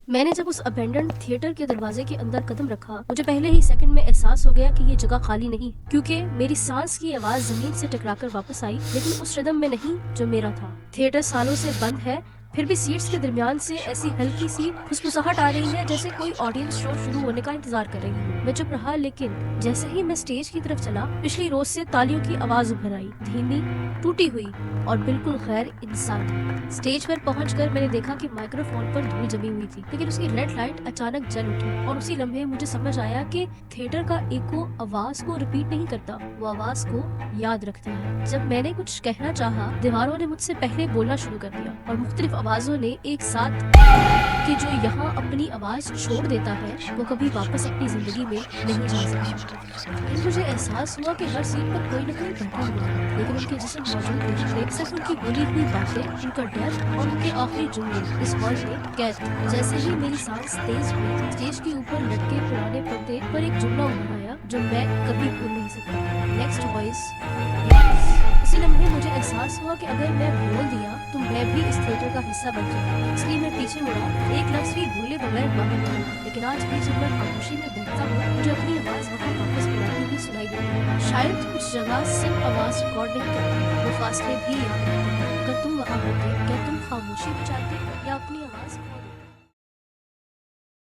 मैंने जब उस अबेंडन्ड थिएटर के दरवाजे के अंदर कदम रखा, मुझे पहले ही सेकंड में एहसास हो गया कि ये जगह खाली नहीं, क्योंकि मेरी सांस की आवाज जमीन से टकराकर वापस आई, लेकिन उस रिदम में नहीं जो मेरा था। थिएटर सालों से बंद है, फिर भी सीट्स के दरमियान से ऐसी हल्की सी फुसफुसाहट आ रही है जैसे कोई ऑडियंस शो शुरू होने का इंतजार कर रही है। मैं चुप रहा, लेकिन जैसे ही मैं स्टेज की तरफ चला, पिछली रोज से तालियों की आवाज उभर आई, धीमी, टूटी हुई और बिल्कुल गैर इंसानी। स्टेज पर पहुंचकर मैंने देखा कि माइक्रोफोन पर धूल जमी हुई थी, लेकिन उसकी रेड लाइट अचानक जल उठी और उसी लम्हे मुझे समझ आया कि थिएटर का एको आवाज को रिपीट नहीं करता, वो आवाज को याद रखता है। जब मैंने कुछ कहना चाहा, दीवारों ने मुझसे पहले बोलना शुरू कर दिया और मुख्तलिफ आवाजों ने एक साथ कि जो यहाँ अपनी आवाज छोड़ देता है वो कभी वापस अपनी जिंदगी में नहीं जा सकता। फिर मुझे एहसास हुआ कि हर सीट पर कोई न कोई बैठा हुआ है, लेकिन उनके जिस्म मौजूद नहीं थे। सिर्फ उनकी बोली हुई बातें, उनका डर और उनके आखिरी जुमले इस हॉल में कैद थे। जैसे ही मेरी सांस तेज हुई, स्टेज के ऊपर लटके पुराने पर्दे पर एक जुमला उभर आया जो मैं कभी भूल नहीं सकता। Next voice. उसी लम्हे मुझे एहसास हुआ कि अगर मैं बोल दिया तो मैं भी इस थिएटर का हिस्सा बन जाऊंगा। इसलिए मैं पीछे मुड़ा, एक लफ्ज भी बोले बगैर बाहर निकला। लेकिन आज भी जब मैं खामोशी में बैठता हूँ, मुझे अपनी आवाज वहाँ वापस बुलाती हुई सुनाई देती है। शायद कुछ जगह सिर्फ आवाज रिकॉर्ड नहीं करती, वो फासले भी याद रखती है। अगर तुम वहाँ होते, क्या तुम खामोशी बचाते या अपनी आवाज